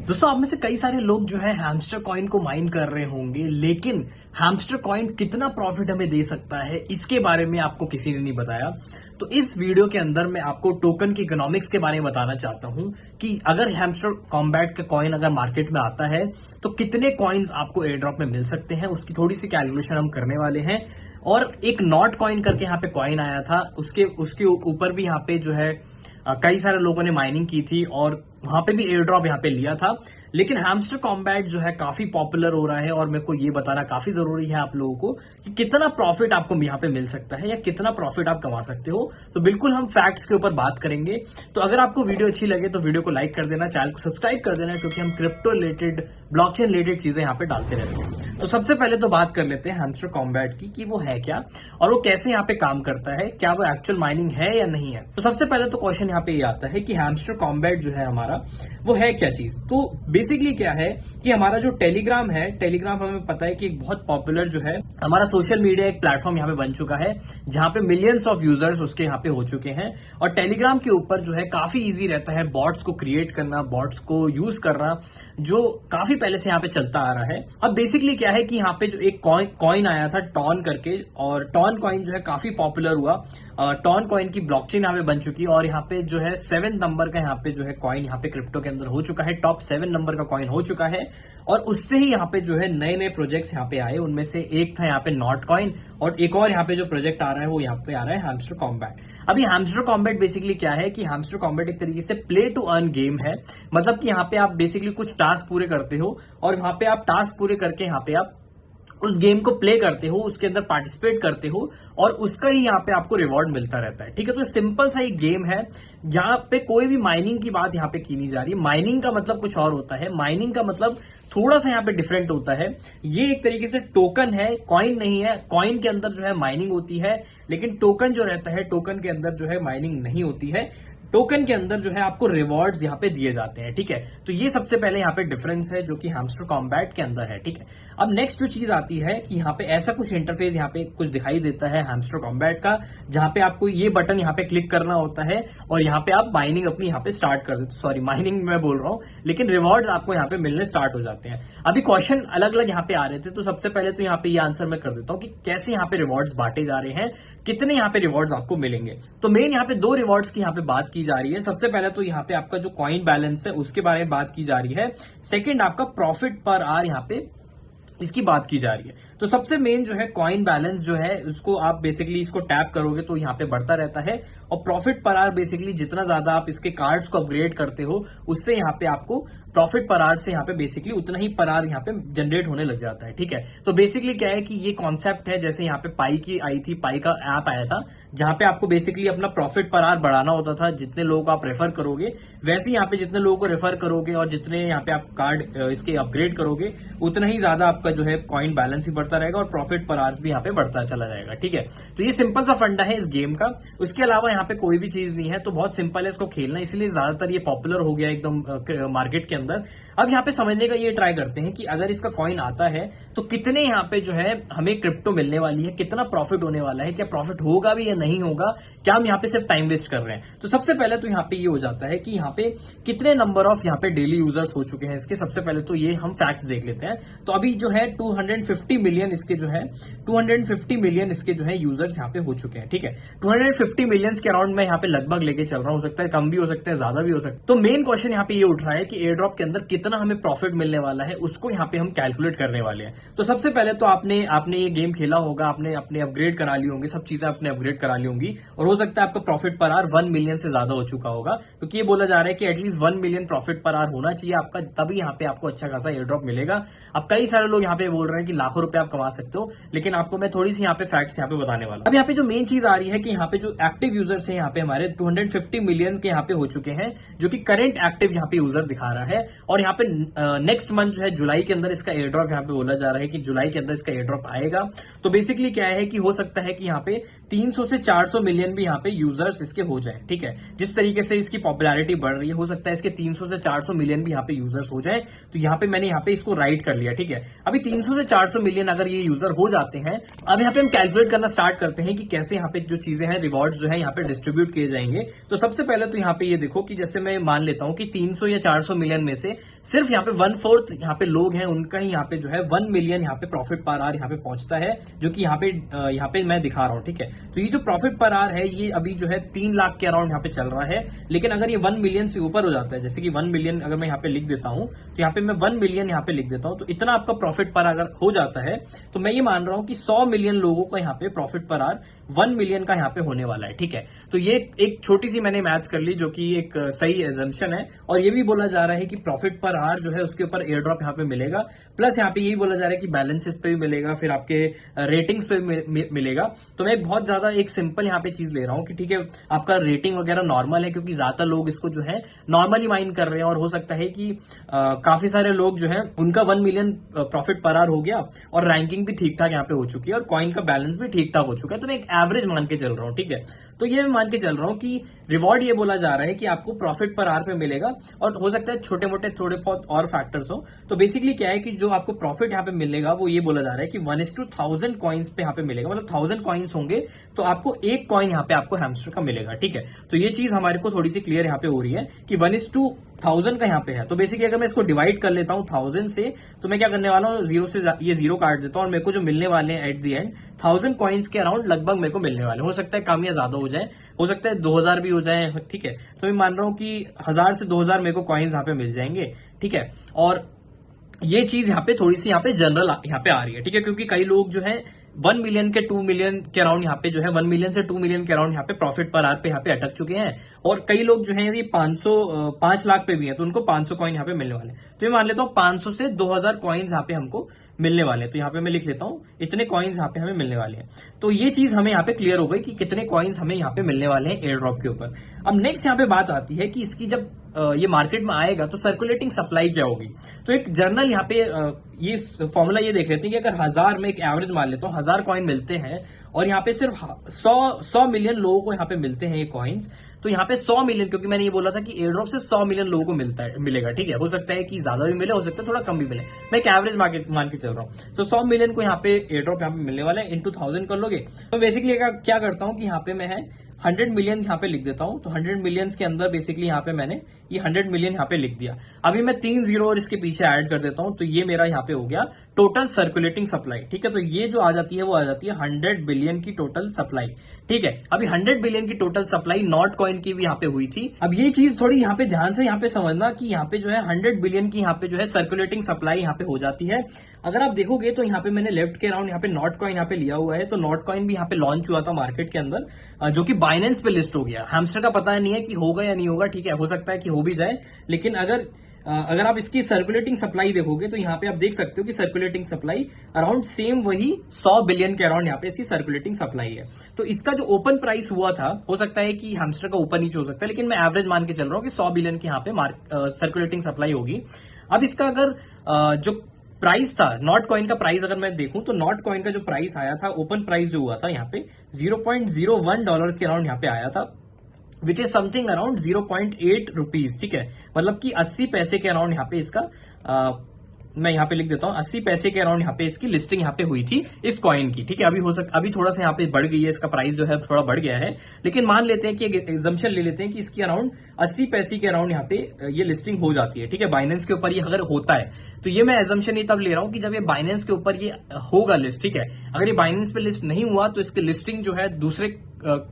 दोस्तों आप में से कई सारे लोग जो है हैमस्टर कॉइन को माइन कर रहे होंगे, लेकिन हैमस्टर कॉइन कितना प्रॉफिट हमें दे सकता है इसके बारे में आपको किसी ने नहीं बताया। तो इस वीडियो के अंदर मैं आपको टोकन की इकोनॉमिक्स के बारे में बताना चाहता हूं कि अगर हैमस्टर कॉम्बैट का कॉइन अगर मार्केट में आता है तो कितने कॉइन्स आपको एयर ड्रॉप में मिल सकते हैं, उसकी थोड़ी सी कैलकुलेशन हम करने वाले हैं। और एक नॉट कॉइन करके यहाँ पे कॉइन आया था, उसके ऊपर भी यहाँ पे जो है कई सारे लोगों ने माइनिंग की थी और वहां पे भी एयर ड्रॉप यहाँ पे लिया था। लेकिन हैमस्टर कॉम्बैट जो है काफी पॉपुलर हो रहा है और मेरे को ये बताना काफी जरूरी है आप लोगों को कि कितना प्रॉफिट आपको यहाँ पे मिल सकता है या कितना प्रॉफिट आप कमा सकते हो। तो बिल्कुल हम फैक्ट्स के ऊपर बात करेंगे। तो अगर आपको वीडियो अच्छी लगे तो वीडियो को लाइक कर देना, चैनल को सब्सक्राइब कर देना, क्योंकि हम क्रिप्टो रिलेटेड, ब्लॉकचेन रिलेटेड चीजें यहाँ पे डालते रहते हैं। तो सबसे पहले तो बात कर लेते हैं हैमस्टर कॉम्बैट की कि वो है क्या और वो कैसे यहाँ पे काम करता है, क्या वो एक्चुअल माइनिंग है या नहीं है। तो सबसे पहले तो क्वेश्चन यहाँ पे ये आता है कि हैमस्टर कॉम्बैट जो है हमारा वो है क्या चीज। तो बेसिकली क्या है कि हमारा जो टेलीग्राम है, टेलीग्राम हमें पता है कि एक बहुत पॉपुलर जो है हमारा सोशल मीडिया एक प्लेटफॉर्म यहाँ पे बन चुका है, जहां पे मिलियंस ऑफ यूजर्स उसके यहाँ पे हो चुके हैं। और टेलीग्राम के ऊपर जो है काफी इजी रहता है बॉट्स को क्रिएट करना, बॉट्स को यूज करना, जो काफी पहले से यहाँ पे चलता आ रहा है। अब बेसिकली क्या है कि यहाँ पे जो एक कॉइन आया था टॉन करके, और टॉन कॉइन जो है काफी पॉपुलर हुआ। टॉन कॉइन की ब्लॉकचेन यहाँ पे बन चुकी है और यहाँ पे जो है 7 नंबर का यहाँ पे जो है कॉइन यहाँ पे क्रिप्टो के अंदर हो चुका है, टॉप 7 नंबर का कॉइन हो चुका है। और उससे ही यहाँ पे जो है नए नए प्रोजेक्ट्स यहाँ पे आए, उनमें से एक था यहाँ पे नॉट कॉइन और एक और यहाँ पे जो प्रोजेक्ट आ रहा है वो यहाँ पे आ रहा है हैमस्टर कॉम्बैट। अभी हैमस्टर कॉम्बैट बेसिकली क्या है कि हैमस्टर कॉम्बैट एक तरीके से प्ले टू अर्न गेम है। मतलब कि यहाँ पे आप बेसिकली कुछ टास्क पूरे करते हो और वहां पे आप टास्क पूरे करके यहाँ पे आप उस गेम को प्ले करते हो, उसके अंदर पार्टिसिपेट करते हो और उसका ही यहाँ पे आपको रिवॉर्ड मिलता रहता है। ठीक है, तो सिंपल सा एक गेम है, यहाँ पे कोई भी माइनिंग की बात यहाँ पे की नहीं जा रही। माइनिंग का मतलब कुछ और होता है, माइनिंग का मतलब थोड़ा सा यहाँ पे डिफरेंट होता है। ये एक तरीके से टोकन है, कॉइन नहीं है। कॉइन के अंदर जो है माइनिंग होती है, लेकिन टोकन जो रहता है, टोकन के अंदर जो है माइनिंग नहीं होती है। टोकन के अंदर जो है आपको रिवॉर्ड्स यहाँ पे दिए जाते हैं। ठीक है, तो ये सबसे पहले यहाँ पे डिफरेंस है जो कि हैमस्टर कॉम्बैट के अंदर है। ठीक है, अब नेक्स्ट जो चीज आती है कि यहाँ पे ऐसा कुछ इंटरफेस यहाँ पे कुछ दिखाई देता है हैमस्टर कॉम्बैट का, जहां पे आपको ये बटन यहाँ पे क्लिक करना होता है और यहाँ पे आप माइनिंग अपनी यहाँ पे स्टार्ट कर देते। सॉरी, माइनिंग मैं बोल रहा हूँ, लेकिन रिवॉर्ड आपको यहाँ पे मिलने स्टार्ट हो जाते हैं। अभी क्वेश्चन अलग अलग यहाँ पे आ रहे थे, तो सबसे पहले तो यहाँ पे ये आंसर मैं कर देता हूँ कि कैसे यहाँ पे रिवॉर्ड्स बांटे जा रहे हैं, कितने यहाँ पे रिवॉर्ड्स आपको मिलेंगे। तो मेन यहाँ पे 2 रिवॉर्ड्स की यहाँ पे बात की जा रही है। सबसे पहले तो यहाँ पे आपका जो कॉइन बैलेंस है उसके बारे में बात की जा रही है। सेकंड आपका प्रॉफिट पर आवर यहाँ पे इसकी बात की जा रही है। तो सबसे मेन जो है कॉइन बैलेंस जो है, उसको आप बेसिकली इसको टैप करोगे तो यहाँ पे बढ़ता रहता है। और प्रॉफिट पर आवर बेसिकली जितना ज्यादा आप इसके कार्ड्स को अपग्रेड करते हो, उससे यहाँ पे आपको प्रॉफिट पर आवर से यहाँ पे बेसिकली उतना ही पर आवर यहाँ पे जनरेट होने लग जाता है। ठीक है, तो बेसिकली क्या है कि ये कॉन्सेप्ट है, जैसे यहाँ पे पाई की आई थी, पाई का ऐप आया था, जहां पे आपको बेसिकली अपना प्रॉफिट पर आवर बढ़ाना होता था। जितने लोगों को आप रेफर करोगे, वैसे ही यहाँ पे जितने लोगों को रेफर करोगे और जितने यहाँ पे आप कार्ड इसके अपग्रेड करोगे, उतना ही ज्यादा आपका जो है कॉइन बैलेंस भी बढ़ता रहेगा और प्रॉफिट पर आवर्स भी यहाँ पे बढ़ता चला जाएगा। ठीक है, तो ये सिंपल सा फंडा है इस गेम का। उसके अलावा यहाँ पे कोई भी चीज नहीं है, तो बहुत सिंपल है इसको खेलना, इसलिए ज्यादातर ये पॉपुलर हो गया एकदम मार्केट के अंदर। अब यहाँ पे समझने का ये ट्राई करते हैं कि अगर इसका कॉइन आता है तो कितने यहाँ पे जो है हमें क्रिप्टो मिलने वाली है, कितना प्रॉफिट होने वाला है, क्या प्रॉफिट होगा भी या नहीं होगा, क्या हम यहाँ पे सिर्फ टाइम वेस्ट कर रहे हैं। तो सबसे पहले तो यहाँ पे ये हो जाता है कि यहाँ पे कितने नंबर ऑफ यहाँ पे डेली यूजर्स हो चुके हैं इसके। सबसे पहले तो ये हम फैक्ट्स देख लेते हैं। तो अभी जो है 250 मिलियन इसके जो है 250 मिलियन इसके जो है यूजर्स यहाँ पे हो चुके हैं। ठीक है, 250 मिलियन के अराउंड मैं यहाँ पे लगभग लेके चल रहा हूँ, हो सकता है कम भी हो सकता है, ज्यादा भी हो सकता है। तो मेन क्वेश्चन यहाँ पे ये उठ रहा है कि एयर ड्रॉप के अंदर कितना हमें प्रॉफिट मिलने वाला है, उसको यहाँ पे हम कैलकुलेट करने वाले हैं। तो सबसे पहले तो आपने ये गेम खेला होगा, आपने अपने अपग्रेड करा ली होंगे, सब चीजें आपने अपग्रेड करा ली होंगी और हो सकता है आपका प्रॉफिट पर आवर 1 मिलियन से ज्यादा हो चुका होगा, क्योंकि ये बोला जा रहा है कि at least 1 million profit per hour होना चाहिए आपका, तभी यहाँ पे आपको अच्छा खासा एयर ड्रॉप मिलेगा। अब कई सारे लोग यहाँ पे बोल रहे हैं कि लाखों रुपए आप कमा सकते हो, लेकिन आपको मैं थोड़ी सी यहाँ पे फैक्ट्स यहाँ पे बताने वाला। अब यहाँ पे जो मेन चीज आ रही है कि यहाँ पे जो एक्टिव यूजर्स है यहाँ पे हमारे 250 मिलियन के यहाँ पे हो चुके हैं, जो कि करंट एक्टिव यहाँ पे यूजर दिखा रहा है। और यहाँ पे नेक्स्ट मंथ जो है जुलाई के अंदर इसका एयर ड्रॉप यहाँ पे बोला जा रहा है कि जुलाई के अंदर इसका एयर ड्रॉप आएगा। तो बेसिकली क्या है कि हो सकता है कि यहाँ पे 300 से 400 मिलियन भी यहाँ पे यूजर्स इसके हो जाए। ठीक है, जिस तरीके से इसकी पॉपुलैरिटी बढ़ रही है, हो सकता है इसके 300 से 400 मिलियन भी यहाँ पे यूजर्स हो जाए। तो यहाँ पे मैंने यहाँ पे इसको राइट कर लिया। ठीक है, अब अभी 300 से 400 मिलियन अगर ये यूजर हो जाते हैं, अब यहाँ पे हम कैलकुलेट करना स्टार्ट करते हैं कि कैसे यहाँ पे जो चीजें हैं, रिवॉर्ड्स जो है यहाँ पे डिस्ट्रीब्यूट किए जाएंगे। तो सबसे पहले तो यहाँ पे ये देखो कि जैसे मैं मान लेता हूँ कि 300 या 400 मिलियन में से सिर्फ यहाँ पे 1/4 यहाँ पे लोग हैं, उनका ही यहाँ पे जो है 1 मिलियन यहाँ पे प्रॉफिट पर आवर यहाँ पे पहुंचता है, जो कि यहाँ पे मैं दिखा रहा हूँ। ठीक है, तो ये जो प्रॉफिट पर आवर है ये अभी जो है 3 लाख के अराउंड यहाँ पे चल रहा है। लेकिन अगर ये 1 मिलियन से ऊपर हो जाता है, जैसे कि 1 मिलियन अगर मैं यहाँ पे लिख देता हूँ, तो यहाँ पे मैं 1 मिलियन यहाँ पे लिख देता हूँ, तो इतना आपका प्रॉफिट पर अगर हो जाता है तो मैं ये मान रहा हूँ कि 100 मिलियन लोगों का यहाँ पे प्रॉफिट पर आवर 1 मिलियन का यहाँ पे होने वाला है। ठीक है, तो ये एक छोटी सी मैंने मैथ्स कर ली, जो कि एक सही एजम्पशन है। और ये भी बोला जा रहा है कि प्रॉफिट पर आवर जो है उसके ऊपर एयर ड्रॉप यहाँ पे मिलेगा, प्लस यहाँ पे यही बोला जा रहा है कि बैलेंसेस पे भी मिलेगा, फिर आपके रेटिंग्स पे भी मिलेगा। तो मैं बहुत ज्यादा एक सिंपल यहाँ पे चीज ले रहा हूँ कि ठीक है, आपका रेटिंग वगैरह नॉर्मल है, क्योंकि ज्यादातर लोग इसको जो है नॉर्मली माइन कर रहे हैं, और हो सकता है कि काफी सारे लोग जो है उनका 1 मिलियन प्रॉफिट पर आवर हो गया और रैंकिंग भी ठीक ठाक यहाँ पे हो चुकी है और कॉइन का बैलेंस भी ठीक ठाक हो चुका है। तो मैं एक एवरेज मान के चल रहा हूँ। ठीक है, तो ये मैं मान के चल रहा हूँ कि रिवॉर्ड ये बोला जा रहा है कि आपको प्रॉफिट पर आवर पे मिलेगा, और हो सकता है छोटे मोटे थोड़े बहुत और फैक्टर्स हो। तो बेसिकली क्या है कि जो आपको प्रॉफिट यहाँ पे मिलेगा वो ये बोला जा रहा है कि 1:1000 कॉइन्स पे यहाँ पे मिलेगा, मतलब 1000 कॉइन्स होंगे तो आपको एक कॉइन यहाँ पे आपको हैमस्टर का मिलेगा। ठीक है, तो ये चीज हमारे को थोड़ी सी क्लियर यहाँ पे हो रही है कि 1:1000 का यहाँ पे है। तो बेसिकली अगर मैं इसको डिवाइड कर लेता हूँ 1000 से, तो मैं क्या करने वाला हूँ, जीरो से ये जीरो काट देता हूँ, और मेरे को जो मिलने वाले हैं एट द एंड 1000 कॉइन्स के अराउंड लगभग मेरे को मिलने वाले। हो सकता है कम या ज्यादा हो जाए, हो सकता है 2000 भी हो जाए। ठीक है, तो मैं मान रहा हूँ कि 1000 से 2000 मेरे को कॉइन्स यहाँ पे मिल जाएंगे। ठीक है, और ये चीज यहाँ पे थोड़ी सी यहाँ पे जनरल यहाँ पे आ रही है। ठीक है, क्योंकि कई लोग जो है 1 मिलियन के 2 मिलियन के अराउंड यहाँ पे जो है 1 मिलियन से 2 मिलियन के अराउंड यहाँ पे प्रॉफिट पर आवर पे यहाँ पे अटक चुके हैं, और कई लोग जो है ये 5 लाख पे भी है, तो उनको 500 कॉइन यहाँ पे मिलने वाले। तो मैं मान लेता हूँ 500 से 2000 कॉइन्स यहाँ पे हमको मिलने वाले हैं। तो यहाँ पे मैं लिख लेता हूँ इतने कॉइन्स यहाँ पे हमें मिलने वाले हैं। तो ये चीज हमें यहाँ पे क्लियर हो गई कि कितने कॉइन्स हमें यहाँ पे मिलने वाले हैं एयर ड्रॉप के ऊपर। अब नेक्स्ट यहाँ पे बात आती है कि इसकी जब ये मार्केट में आएगा तो सर्कुलेटिंग सप्लाई क्या होगी। तो एक जर्नल यहाँ पे ये फॉर्मूला ये देख लेते हैं कि अगर 1000 में एक एवरेज मान लेता हूँ 1000 कॉइन मिलते हैं, और यहाँ पे सिर्फ 100 मिलियन लोगों को यहाँ पे मिलते हैं ये कॉइन्स, तो यहाँ पे 100 मिलियन, क्योंकि मैंने ये बोला था कि एयर ड्रॉप से 100 मिलियन लोगों को मिलेगा। ठीक है, हो सकता है कि ज्यादा भी मिले, हो सकता है थोड़ा कम भी मिले, मैं एक एवरेज मान के चल रहा हूँ। तो 100 मिलियन को यहाँ पे एयर ड्रॉप यहाँ पे मिलने वाला है, इंटू 1000 कर लोगे। तो बेसिकली क्या करता हूँ कि यहाँ पे मैं 100 मिलियन यहाँ पे लिख देता हूँ। तो 100 मिलियंस के अंदर बेसिकली यहाँ पे मैंने ये 100 मिलियन यहाँ पे लिख दिया। अभी मैं 3 जीरो और इसके पीछे ऐड कर देता हूँ, तो ये मेरा यहाँ पे हो गया टोटल सर्कुलेटिंग सप्लाई। ठीक है, तो ये जो आ जाती है वो आ जाती है 100 बिलियन की टोटल सप्लाई। ठीक है, अभी 100 बिलियन की टोटल सप्लाई नॉट कॉइन की भी यहाँ पे हुई थी। अब ये चीज थोड़ी यहाँ पे ध्यान से यहाँ पे समझना कि यहाँ पे जो है 100 बिलियन की यहाँ पे जो है सर्कुलेटिंग सप्लाई यहाँ पे हो जाती है। अगर आप देखोगे तो यहाँ पे मैंने लेफ्ट के अराउंड यहाँ पे नॉट कॉइन यहाँ पे लिया हुआ है। तो नॉट कॉइन भी यहाँ पे लॉन्च हुआ था मार्केट के अंदर, जो कि बाइनेंस पे लिस्ट हो गया। हैमस्टर का पता नहीं है कि होगा या नहीं होगा। ठीक है, हो सकता है कि हो भी जाए, लेकिन अगर आप इसकी सर्कुलेटिंग सप्लाई देखोगे तो यहाँ पे आप देख सकते हो कि सर्कुलेटिंग सप्लाई अराउंड सेम वही 100 बिलियन के अराउंड यहाँ पे इसकी सर्कुलेटिंग सप्लाई है। तो इसका जो ओपन प्राइस हुआ था, हो सकता है कि हैमस्टर का ऊपर नीचे हो सकता है, लेकिन मैं एवरेज मान के चल रहा हूँ कि 100 बिलियन की यहाँ पे सर्कुलेटिंग सप्लाई होगी। अब इसका अगर जो प्राइस था, नॉट कॉइन का प्राइस अगर मैं देखूं तो नॉट कॉइन का जो प्राइस आया था, ओपन प्राइस जो हुआ था यहाँ पे $0.01 के अराउंड यहाँ पे आया था, which is something around 0.8 rupees. ठीक है, मतलब कि 80 पैसे के अराउंड यहाँ पे इसका मैं यहाँ पे लिख देता हूँ 80 पैसे के अराउंड यहाँ पे इसकी लिस्टिंग यहाँ पे हुई थी इस कॉइन की। ठीक है, अभी थोड़ा सा यहाँ पे बढ़ गई है, इसका प्राइस जो है थोड़ा बढ़ गया है, लेकिन मान लेते हैं कि एग्जम्पशन ले लेते हैं कि इसकी अराउंड 80 पैसे के अराउंड यहाँ पे ये लिस्टिंग हो जाती है। ठीक है, बाइनेंस के ऊपर ये अगर होता है, तो ये मैं एजम्पशन ही तब ले रहा हूँ कि जब ये बाइनेंस के ऊपर ये होगा लिस्ट। ठीक है, अगर ये बाइनेंस पे लिस्ट नहीं हुआ तो इसकी लिस्टिंग जो है दूसरे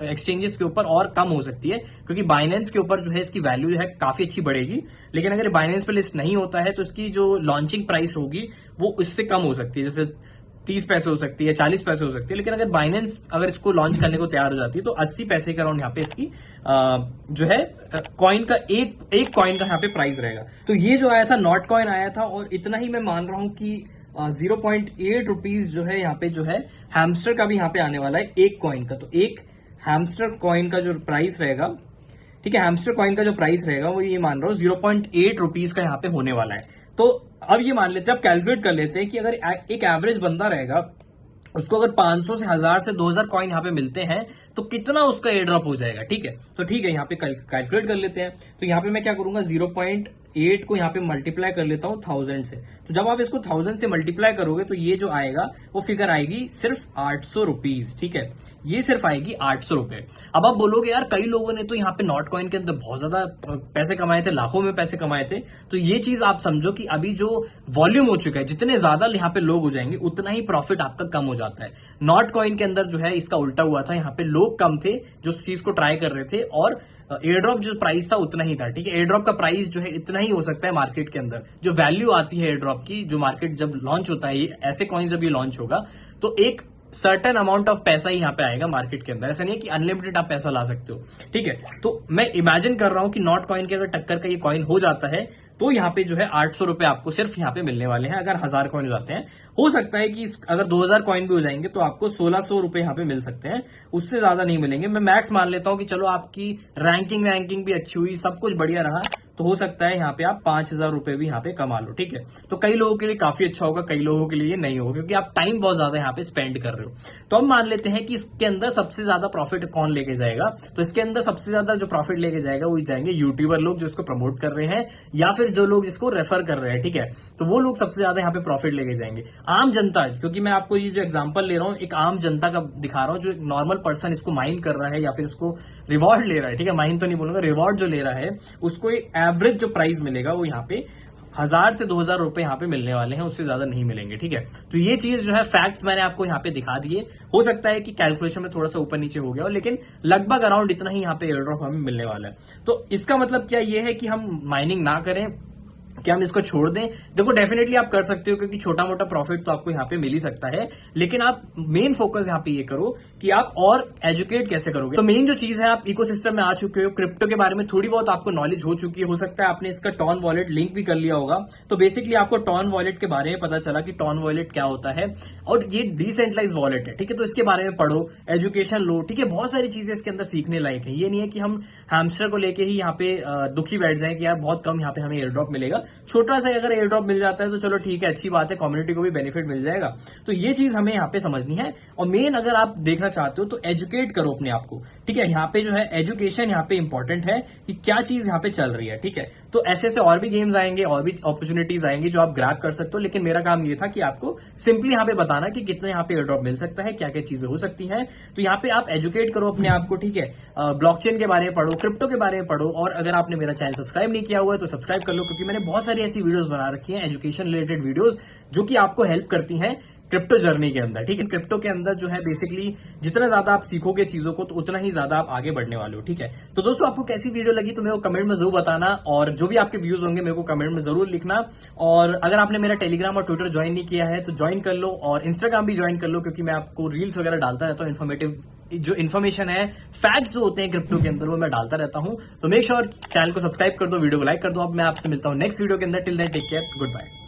एक्सचेंजेस के ऊपर और कम हो सकती है, क्योंकि बाइनेंस के ऊपर जो है इसकी वैल्यू जो है काफी अच्छी बढ़ेगी। लेकिन अगर बाइनेंस पे लिस्ट नहीं होता है तो इसकी जो लॉन्चिंग प्राइस होगी वो इससे कम हो सकती है, जैसे 30 पैसे हो सकती है, 40 पैसे हो सकती है। लेकिन अगर बाइनेंस अगर इसको लॉन्च करने को तैयार हो जाती है तो 80 पैसे के अराउंड यहाँ पे इसकी जो है कॉइन का एक कॉइन का यहाँ पे प्राइस रहेगा। तो ये जो आया था नॉट कॉइन आया था, और इतना ही मैं मान रहा हूं कि 0.8 रुपीज जो है यहाँ पे जो है हैमस्टर का भी यहाँ पे आने वाला है एक कॉइन का। तो एक हैमस्टर कॉइन का जो प्राइस रहेगा, ठीक है, हैमस्टर कॉइन का जो प्राइस रहेगा वो ये मान रहा हूँ 0.8 रुपीज का यहाँ पे होने वाला है। तो अब ये मान लेते हैं, अब कैलकुलेट कर लेते हैं कि अगर एक एवरेज बंदा रहेगा, उसको अगर 500 से 1000 से 2000 कॉइन यहाँ पे मिलते हैं तो कितना उसका एयर ड्रॉप हो जाएगा। ठीक है, तो ठीक है, यहाँ पे कैलकुलेट कर लेते हैं। तो यहाँ पे मैं क्या करूंगा, 8 को यहाँ पे मल्टीप्लाई कर लेता हूँ 1000 से। तो जब आप इसको 1000 से मल्टीप्लाई करोगे तो ये जो आएगा वो फिगर आएगी सिर्फ 800 रुपीज। ठीक है, ये सिर्फ आएगी 800 रुपए। अब आप बोलोगे यार कई लोगों ने तो यहाँ पे नॉट कॉइन के अंदर बहुत ज्यादा पैसे कमाए थे, लाखों में पैसे कमाए थे। तो ये चीज आप समझो कि अभी जो वॉल्यूम हो चुका है, जितने ज्यादा यहाँ पे लोग हो जाएंगे उतना ही प्रॉफिट आपका कम हो जाता है। नॉट कॉइन के अंदर जो है इसका उल्टा हुआ था, यहाँ पे लोग कम थे जो इस चीज को ट्राई कर रहे थे और एयर ड्रॉप जो प्राइस था उतना ही था। ठीक है, एयर ड्रॉप का प्राइस जो है इतना ही हो सकता है मार्केट के अंदर। जो वैल्यू आती है एयर ड्रॉप की, जो मार्केट जब लॉन्च होता है, ऐसे कॉइन जब ये लॉन्च होगा तो एक सर्टेन अमाउंट ऑफ पैसा ही यहाँ पे आएगा मार्केट के अंदर। ऐसा नहीं है कि अनलिमिटेड आप पैसा ला सकते हो। ठीक है, तो मैं इमेजिन कर रहा हूं कि नॉट कॉइन के अगर टक्कर का ये कॉइन हो जाता है तो यहाँ पे जो है 800 रुपए आपको सिर्फ यहाँ पे मिलने वाले हैं। अगर 1000 कॉइन हो जाते हैं, हो सकता है कि अगर 2000 कॉइन भी हो जाएंगे तो आपको 1600 रुपए यहाँ पे मिल सकते हैं, उससे ज्यादा नहीं मिलेंगे। मैं मैक्स मान लेता हूँ कि चलो आपकी रैंकिंग भी अच्छी हुई, सब कुछ बढ़िया रहा, तो हो सकता है यहाँ पे आप 5000 रुपए भी यहाँ पे कमा लो। ठीक है, तो कई लोगों के लिए काफी अच्छा होगा, कई लोगों के लिए नहीं होगा, क्योंकि आप टाइम बहुत ज्यादा यहाँ पे स्पेंड कर रहे हो। तो हम मान लेते हैं कि इसके अंदर सबसे ज्यादा प्रॉफिट कौन लेके जाएगा। तो इसके अंदर सबसे ज्यादा जो प्रॉफिट लेके जाएगा वो जाएंगे यूट्यूबर लोग जो इसको प्रमोट कर रहे हैं, या फिर जो लोग इसको रेफर कर रहे हैं। ठीक है, तो वो लोग सबसे ज्यादा यहाँ पे प्रॉफिट लेके जाएंगे। आम जनता, क्योंकि मैं आपको ये जो एग्जांपल ले रहा हूँ एक आम जनता का दिखा रहा हूँ, जो एक नॉर्मल पर्सन इसको माइन कर रहा है या फिर इसको रिवॉर्ड ले रहा है। ठीक है, माइन तो नहीं बोलूंगा, रिवॉर्ड जो ले रहा है, उसको एक एवरेज जो प्राइस मिलेगा वो यहाँ पे 1000 से 2000 रुपए यहाँ पे मिलने वाले हैं, उससे ज्यादा नहीं मिलेंगे। ठीक है, तो ये चीज जो है फैक्ट्स मैंने आपको यहाँ पे दिखा दिए। हो सकता है कि कैलकुलेशन में थोड़ा सा ऊपर नीचे हो गया हो, लेकिन लगभग अराउंड इतना ही यहाँ पे एयर ड्रॉप हमें मिलने वाला है। तो इसका मतलब क्या ये है कि हम माइनिंग ना करें, क्या हम इसको छोड़ दें? देखो डेफिनेटली आप कर सकते हो, क्योंकि छोटा मोटा प्रॉफिट तो आपको यहाँ पे मिल ही सकता है, लेकिन आप मेन फोकस यहाँ पे ये करो कि आप और एजुकेट कैसे करोगे। तो मेन जो चीज है, आप इकोसिस्टम में आ चुके हो, क्रिप्टो के बारे में थोड़ी बहुत आपको नॉलेज हो चुकी है, हो सकता है आपने इसका टॉन वॉलेट लिंक भी कर लिया होगा। तो बेसिकली आपको टॉन वॉलेट के बारे में पता चला कि टॉन वॉलेट क्या होता है और ये डिसेंट्रलाइज वॉलेट है। ठीक है, तो इसके बारे में पढ़ो, एजुकेशन लो। ठीक है, बहुत सारी चीजें इसके अंदर सीखने लायक है। ये नहीं है कि हम हैमस्टर को लेके ही यहाँ पे दुखी बैठ जाए कि यार बहुत कम यहाँ पे हमें एयर ड्रॉप मिलेगा। छोटा सा अगर एयर ड्रॉप मिल जाता है तो चलो ठीक है, अच्छी बात है, कम्युनिटी को भी बेनिफिट मिल जाएगा। तो ये चीज हमें यहाँ पे समझनी है। और मेन अगर आप देखना चाहते हो तो एजुकेट करो अपने आप को। ठीक है, यहाँ पे जो है एजुकेशन यहाँ पे इंपॉर्टेंट है कि क्या चीज यहाँ पे चल रही है। ठीक है, तो ऐसे ऐसे और भी गेम्स आएंगे, और भी अपॉर्चुनिटीज आएंगी जो आप ग्रैब कर सकते हो, लेकिन मेरा काम ये था कि आपको सिंपली यहाँ पे बताना कि कितना यहाँ पे एयर ड्रॉप मिल सकता है, क्या क्या चीजें हो सकती हैं। तो यहाँ पे आप एजुकेट करो अपने आप को। ठीक है, ब्लॉकचेन के बारे में पढ़ो, क्रिप्टो के बारे में पढ़ो, और अगर आपने मेरा चैनल सब्सक्राइब नहीं किया हुआ है तो सब्सक्राइब कर लो, क्योंकि मैंने बहुत सारी ऐसी वीडियोस बना रखी हैं, एजुकेशन रिलेटेड वीडियोस, जो कि आपको हेल्प करती हैं क्रिप्टो जर्नी के अंदर। ठीक है, क्रिप्टो के अंदर जो है बेसिकली जितना ज्यादा आप सीखोगे चीजों को तो उतना ही ज्यादा आप आगे बढ़ने वाले हो। ठीक है, तो दोस्तों आपको कैसी वीडियो लगी तो मेरे को कमेंट में जरूर बताना, और जो भी आपके व्यूज होंगे मेरे को कमेंट में जरूर लिखना। और अगर आपने मेरा टेलीग्राम और ट्विटर ज्वाइन नहीं किया है तो ज्वाइन कर लो, और इंस्टाग्राम भी ज्वाइन कर लो, क्योंकि मैं आपको रील्स वगैरह डालता रहता हूँ, इन्फॉर्मेटिव जो इन्फॉर्मेशन है, फैक्ट्स जो होते हैं क्रिप्टो के अंदर, वो मैं डालता रहता हूं। तो मेक श्योर चैनल को सब्सक्राइब कर दो, वीडियो को लाइक कर दो। अब मैं आपसे मिलता हूं नेक्स्ट वीडियो के अंदर। Till then take care, good bye.